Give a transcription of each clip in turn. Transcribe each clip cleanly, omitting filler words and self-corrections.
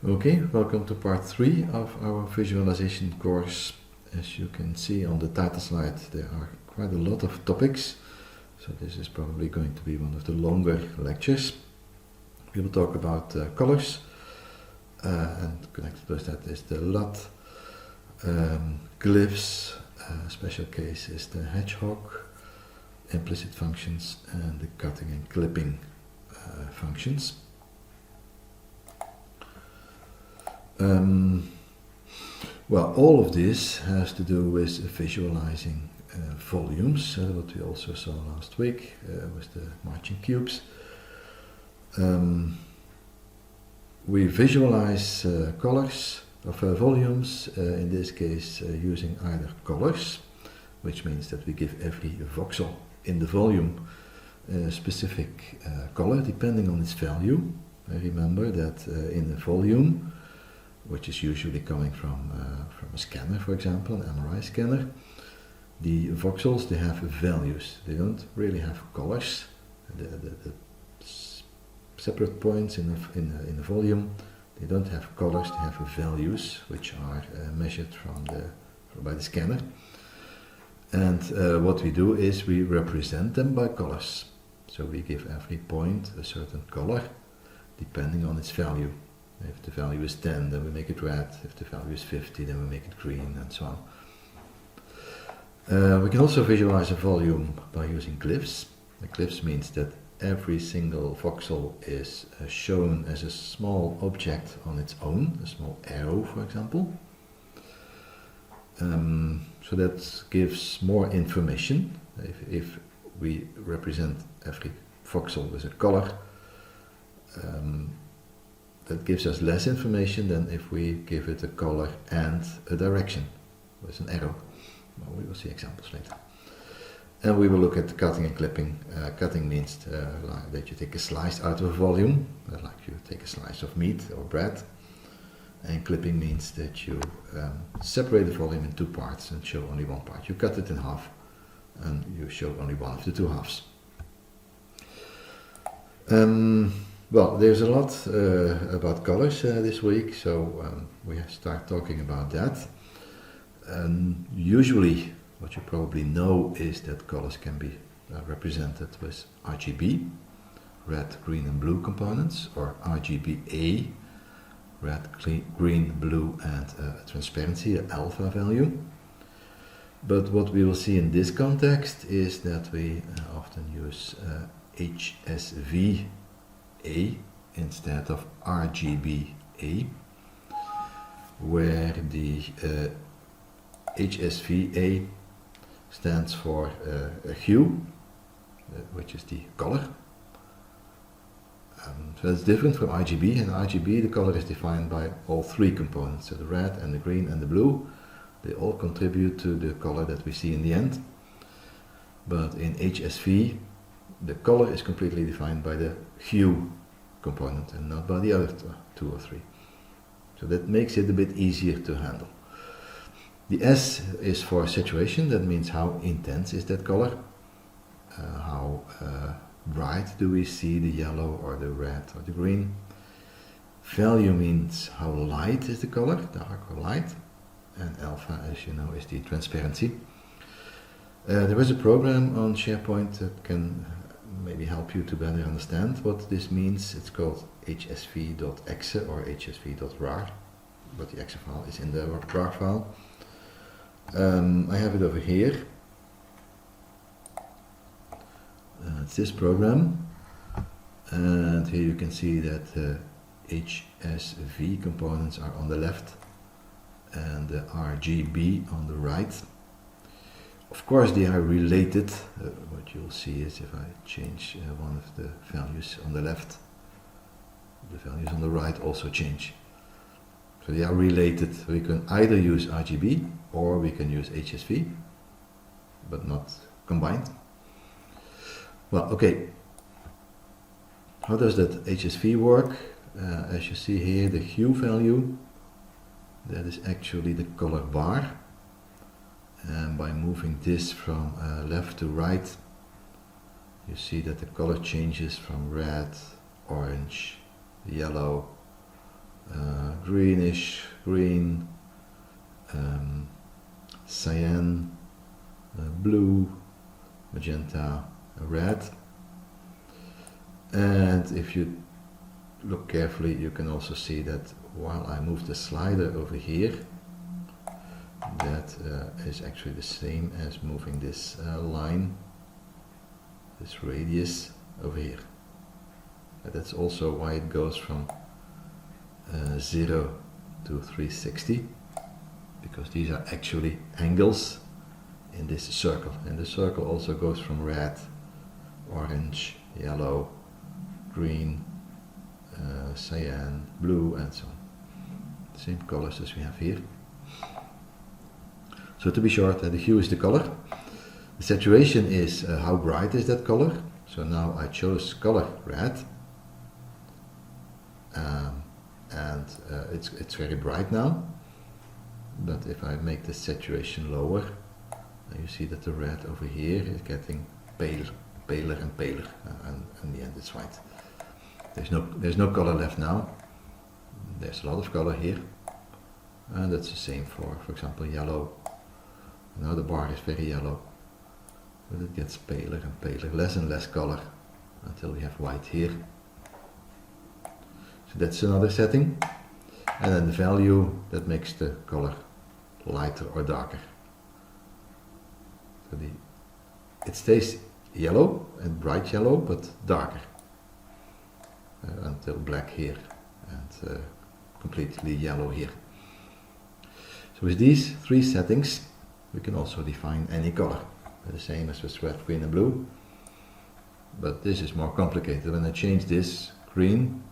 Okay, welcome to part 3 of our visualization course. As you can see on the title slide, there are quite a lot of topics, so this is probably going to be one of the longer lectures. We will talk about colors, and connected with that is the LUT, glyphs, special case is the hedgehog, implicit functions, and the cutting and clipping functions. Well, all of this has to do with visualizing volumes, what we also saw last week with the marching cubes. We visualize colors of volumes, in this case using either colors, which means that we give every voxel in the volume a specific color depending on its value. Remember that in the volume, which is usually coming from a scanner, for example, an MRI scanner, the voxels, they have values. They don't really have colors. The separate points in the volume, they don't have colors, they have values, which are measured by the scanner. And what we do is we represent them by colors. So we give every point a certain color, depending on its value. If the value is 10, then we make it red. If the value is 50, then we make it green, and so on. We can also visualize a volume by using glyphs. The glyphs means that every single voxel is shown as a small object on its own, a small arrow, for example. So that gives more information. If we represent every voxel with a color, that gives us less information than if we give it a color and a direction with an arrow. Well, we will see examples later. And we will look at cutting and clipping. Cutting means that you take a slice out of a volume, like you take a slice of meat or bread. And clipping means that you separate the volume in two parts and show only one part. You cut it in half and you show only one of the two halves. Well, there's a lot about colors this week, so we start talking about that. Usually, what you probably know is that colors can be represented with RGB, red, green and blue components, or RGBA, red, green, blue and transparency, an alpha value. But what we will see in this context is that we often use HSV A instead of RGBA, where the HSVA stands for a hue, which is the color. So it's different from RGB. In RGB the color is defined by all three components, so the red and the green and the blue. They all contribute to the color that we see in the end. But in HSV the color is completely defined by the hue component and not by the other two or three. So that makes it a bit easier to handle. The S is for saturation. That means how intense is that color, how bright do we see the yellow or the red or the green. Value means how light is the color, dark or light, and alpha, as you know, is the transparency. There is a program on SharePoint that can maybe help you to better understand what this means. It's called hsv.exe or hsv.rar, but the exe file is in the rar file. I have it over here. It's this program, and here you can see that the HSV components are on the left and the RGB on the right. Of course they are related. What you'll see is if I change one of the values on the left, the values on the right also change. So they are related. We can either use RGB or we can use HSV, but not combined. Well, okay. How does that HSV work? As you see here, the hue value, that is actually the color bar. And by moving this from left to right, you see that the color changes from red, orange, yellow, greenish, green, cyan, blue, magenta, red. And if you look carefully, you can also see that while I move the slider over here, that is actually the same as moving this line, this radius over here. And that's also why it goes from 0 to 360, because these are actually angles in this circle, and the circle also goes from red, orange, yellow, green, cyan, blue, and so on. The same colors as we have here. So to be short, the hue is the color. The saturation is how bright is that color. So now I chose color red, and it's very bright now. But if I make the saturation lower, you see that the red over here is getting paler and paler, and in the end it's white. There's no color left now. There's a lot of color here, and that's the same for example, yellow. Now the bar is very yellow, but it gets paler and paler, less and less color, until we have white here. So that's another setting. And then the value that makes the color lighter or darker. So it stays yellow and bright yellow, but darker, until black here and completely yellow here. So with these three settings, we can also define any color, the same as with red, green and blue. But this is more complicated. When I change this green,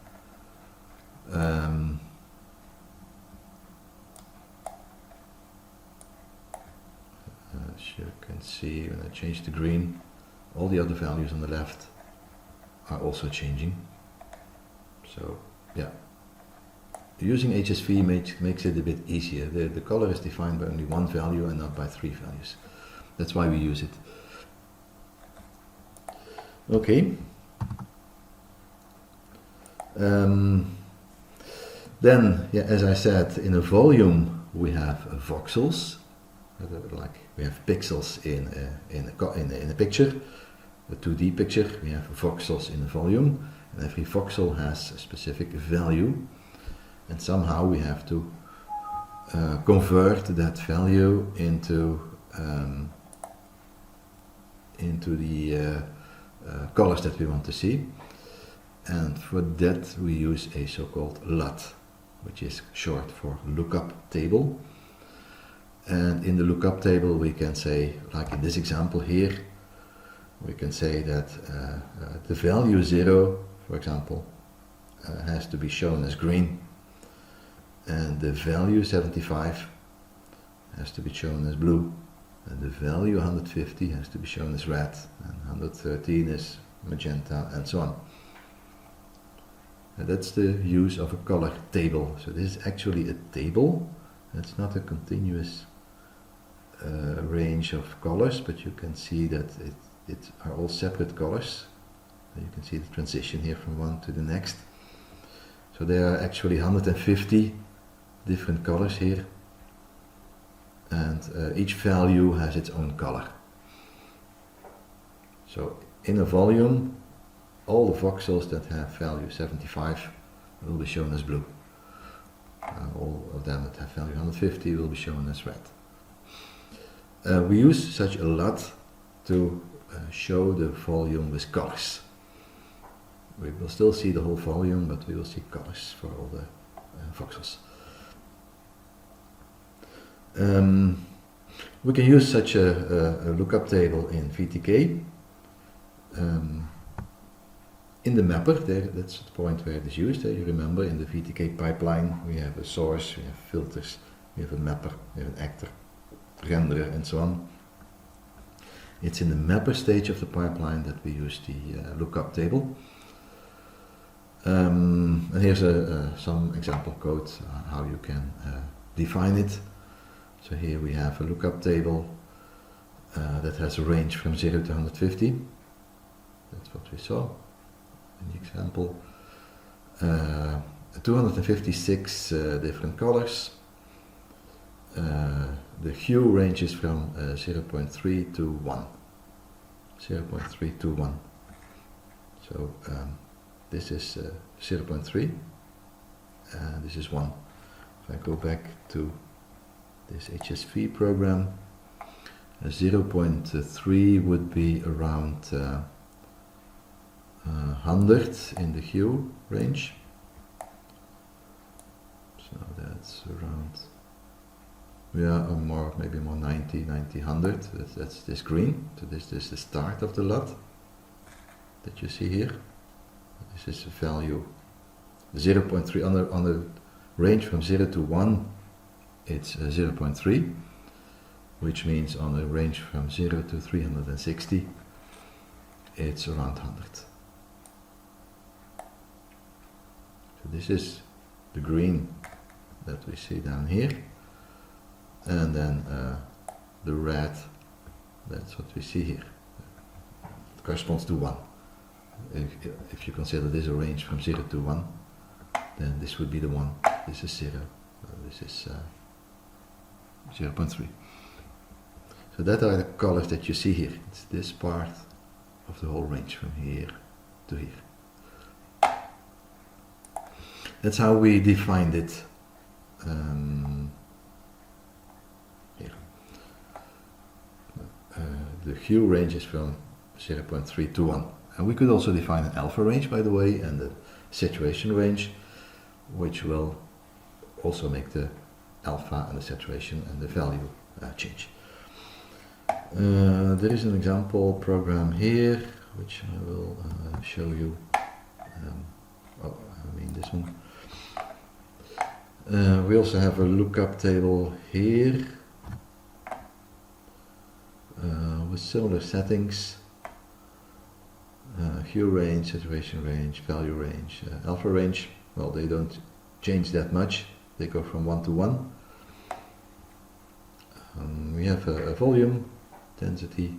as you can see, when I change the green, all the other values on the left are also changing. So yeah, using HSV makes it a bit easier. The color is defined by only one value and not by three values. That's why we use it. Okay. Then, yeah, as I said, in a volume we have voxels, like we have pixels in a picture, a 2D picture. We have voxels in a volume, and every voxel has a specific value, and somehow we have to convert that value into the colors that we want to see. And for that we use a so-called LUT, which is short for lookup table. And in the lookup table we can say, like in this example here, we can say that the value 0, for example, has to be shown as green, and the value 75 has to be shown as blue, and the value 150 has to be shown as red, and 113 is magenta, and so on. And that's the use of a color table. So this is actually a table. It's not a continuous range of colors, but you can see that it are all separate colors. You can see the transition here from one to the next. So there are actually 150 different colors here, and each value has its own color. So in a volume, all the voxels that have value 75 will be shown as blue. All of them that have value 150 will be shown as red. We use such a LUT to show the volume with colors. We will still see the whole volume, but we will see colors for all the voxels. We can use such a lookup table in VTK. In the mapper, that's the point where it is used. You remember, in the VTK pipeline we have a source, we have filters, we have a mapper, we have an actor, renderer, and so on. It's in the mapper stage of the pipeline that we use the lookup table. And here's some example code how you can define it. So here we have a lookup table that has a range from 0 to 150. That's what we saw in the example. 256 different colors. The hue ranges from 0.3 to 1. 0.3 to 1. So this is 0.3 and this is 1. If I go back to this HSV program, 0.3 would be around 100 in the hue range. So that's around, yeah, or more, maybe more 90, 100. That's this green. So this is the start of the LUT that you see here. This is the value 0.3 on the range from 0 to 1. It's 0.3, which means on a range from 0 to 360, it's around 100. So this is the green that we see down here, and then the red, that's what we see here. It corresponds to 1. If you consider this a range from 0 to 1, then this would be the 1. This is 0. This is 0.3. So that are the colors that you see here. It's this part of the whole range from here to here. That's how we defined it here. The hue range is from 0.3 to 1. And we could also define an alpha range, by the way, and the saturation range, which will also make the alpha and the saturation and the value change. There is an example program here, which I will show you. This one. We also have a lookup table here with similar settings. Hue range, saturation range, value range, alpha range. Well, they don't change that much. They go from 1 to 1. We have a volume, density,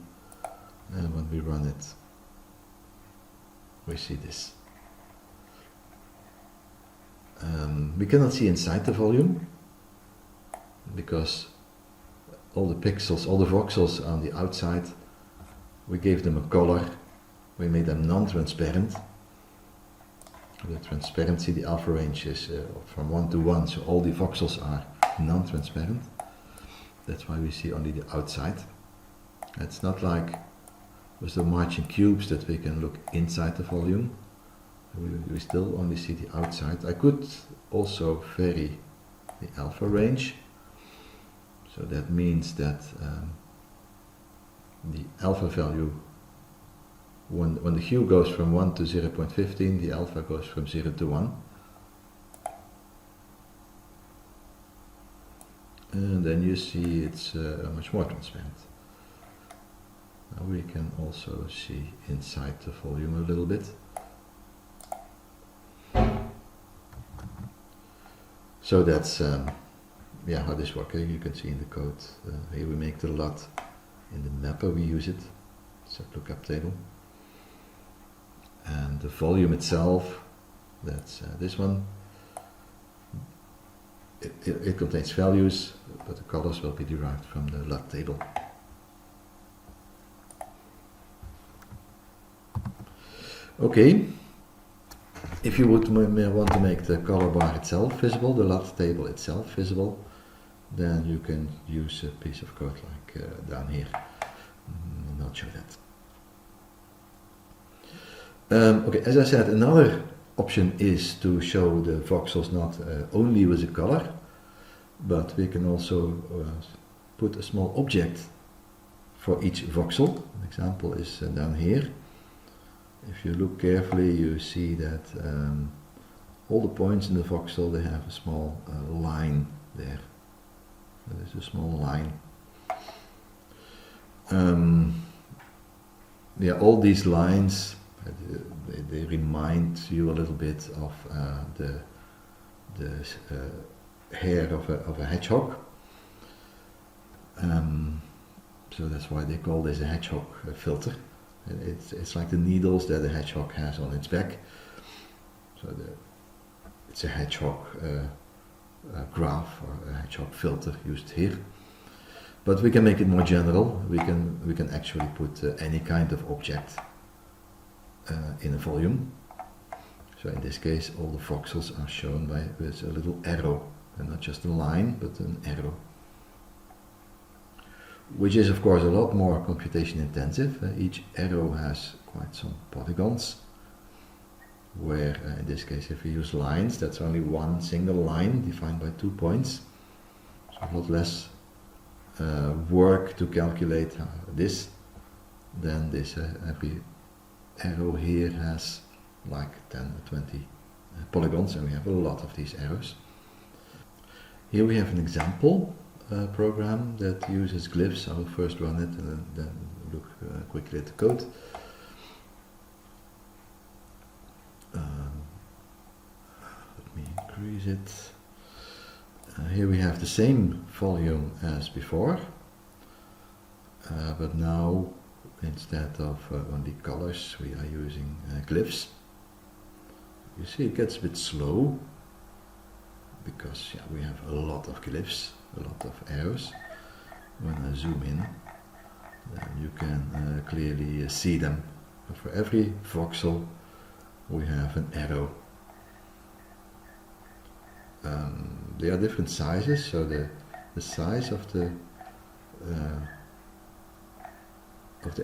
and when we run it, we see this. We cannot see inside the volume because all the pixels, all the voxels on the outside, we gave them a color. We made them non-transparent. The transparency, the alpha range is from 1 to 1, so all the voxels are non-transparent. That's why we see only the outside. It's not like with the marching cubes that we can look inside the volume. We still only see the outside. I could also vary the alpha range. So that means that the alpha value, when the hue goes from 1 to 0.15, the alpha goes from 0 to 1. And then you see it's much more transparent. Now we can also see inside the volume a little bit. So that's how this works. You can see in the code. Here we make the LUT. In the mapper we use it. It's a lookup table. And the volume itself, that's this one. It contains values, but the colors will be derived from the LUT table. Okay. If you would want to make the color bar itself visible, the LUT table itself visible, then you can use a piece of code like down here. I'll not show that. Okay, as I said, another option is to show the voxels not only with a color, but we can also put a small object for each voxel. An example is down here. If you look carefully, you see that all the points in the voxel, they have a small line there. There's a small line. All these lines, they remind you a little bit of the hair of a hedgehog. So that's why they call this a hedgehog filter. It's like the needles that a hedgehog has on its back. So it's a hedgehog graph or a hedgehog filter used here. But we can make it more general. We can actually put any kind of object in a volume. So in this case, all the voxels are shown with a little arrow, and not just a line, but an arrow. Which is of course a lot more computation intensive. Each arrow has quite some polygons, where in this case if we use lines, that's only one single line defined by 2 points. So a lot less work to calculate this than this. Every arrow here has like 10 or 20 polygons, and we have a lot of these arrows. Here we have an example program that uses glyphs. I will first run it and then look quickly at the code. Let me increase it. Here we have the same volume as before, but now instead of only colors we are using glyphs. You see it gets a bit slow because we have a lot of glyphs, a lot of arrows. When I zoom in, then you can clearly see them. For every voxel we have an arrow. They are different sizes, so the size of the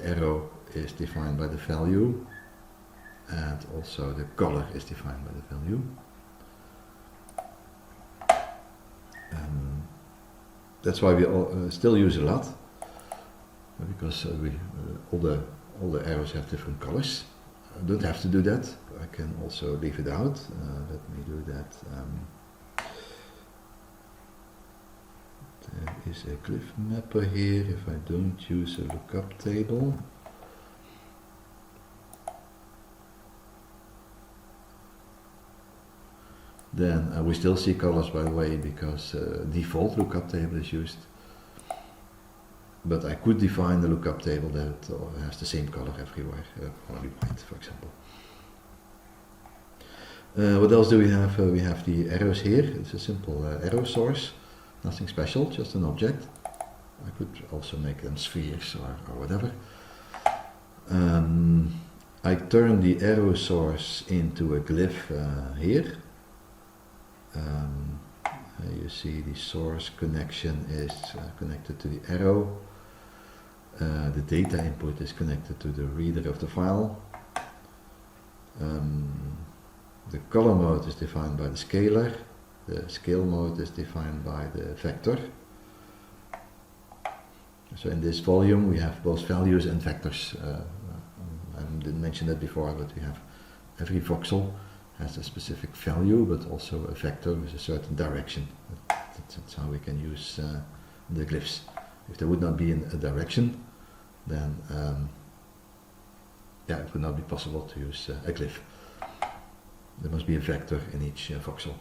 arrow is defined by the value, and also the color is defined by the value. That's why we still use a lot, because all the arrows have different colors. I don't have to do that. I can also leave it out. Let me do that. There is a glyph mapper here. If I don't use a lookup table, then we still see colors, by the way, because default lookup table is used. But I could define the lookup table that has the same color everywhere, only white, for example. What else do we have? We have the arrows here. It's a simple arrow source, nothing special, just an object. I could also make them spheres or whatever. I turn the arrow source into a glyph here. You see the source connection is connected to the arrow. The data input is connected to the reader of the file. The color mode is defined by the scalar. The scale mode is defined by the vector. So in this volume we have both values and vectors. I didn't mention that before, but we have every voxel has a specific value, but also a vector with a certain direction. That's how we can use the glyphs. If there would not be a direction, then it would not be possible to use a glyph. There must be a vector in each voxel.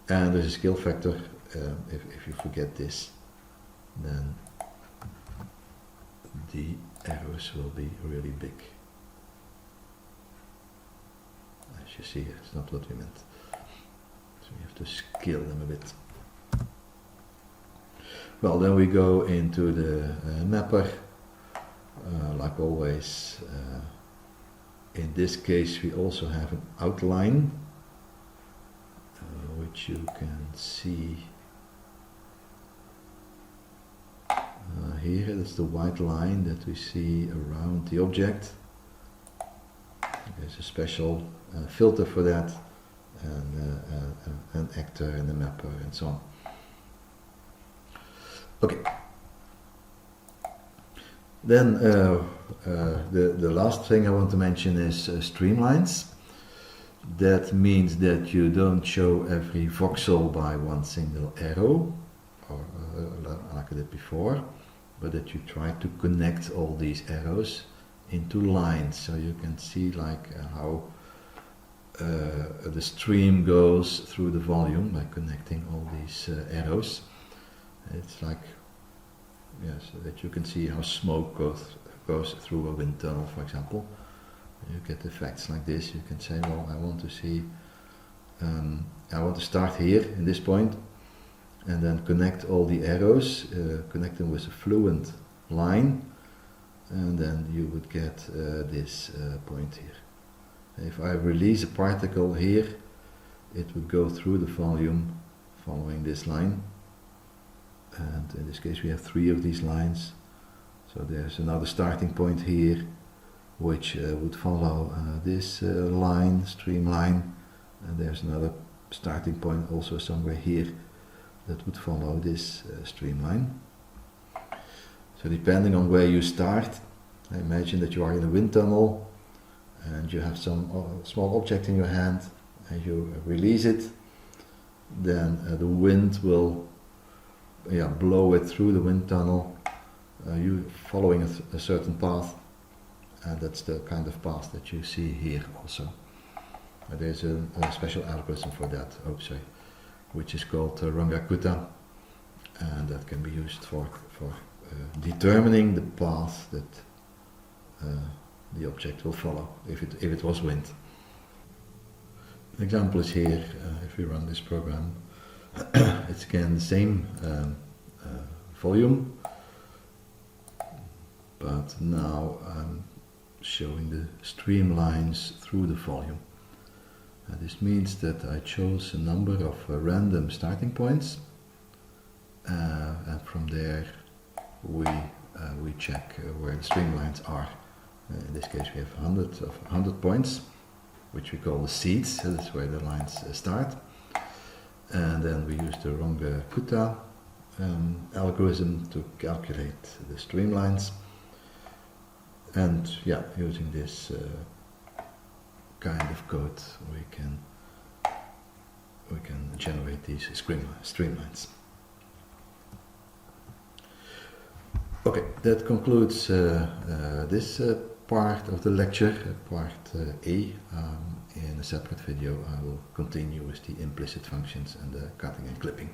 And there's a scale factor. If you forget this, then the arrows will be really big. As you see, it's not what we meant. So we have to scale them a bit. Well, then we go into the mapper. Like always, in this case we also have an outline, which you can see here. That's the white line that we see around the object. There's a special filter for that, and an actor and a mapper and so on. Okay. Then the last thing I want to mention is streamlines. That means that you don't show every voxel by one single arrow, or like I did before, but that you try to connect all these arrows into lines, so you can see like how the stream goes through the volume by connecting all these arrows. It's like, so that you can see how smoke goes through a wind tunnel, for example. You get effects like this. You can say, well, I want to see I want to start here in this point and then connect all the arrows, connect them with a fluent line, and then you would get this point here. If I release a particle here, it would go through the volume following this line, and in this case we have 3 of these lines, so there's another starting point here which would follow this line, streamline, and there's another starting point also somewhere here that would follow this streamline. So depending on where you start, I imagine that you are in a wind tunnel and you have some small object in your hand and you release it, then the wind will blow it through the wind tunnel, you following a certain path, and that's the kind of path that you see here also. There's a special algorithm for that, which is called Rangakuta, and that can be used for determining the path that the object will follow if it was wind. The example is here. If we run this program, it's again the same volume, but now I'm showing the streamlines through the volume. This means that I chose a number of random starting points, and from there we check where the streamlines are. In this case we have 100 points, which we call the seeds. That's where the lines start, and then we use the Rangakuta algorithm to calculate the streamlines, and using this kind of code we can generate these streamlines. Okay, that concludes this part of the lecture, part A. In a separate video I will continue with the implicit functions and the cutting and clipping.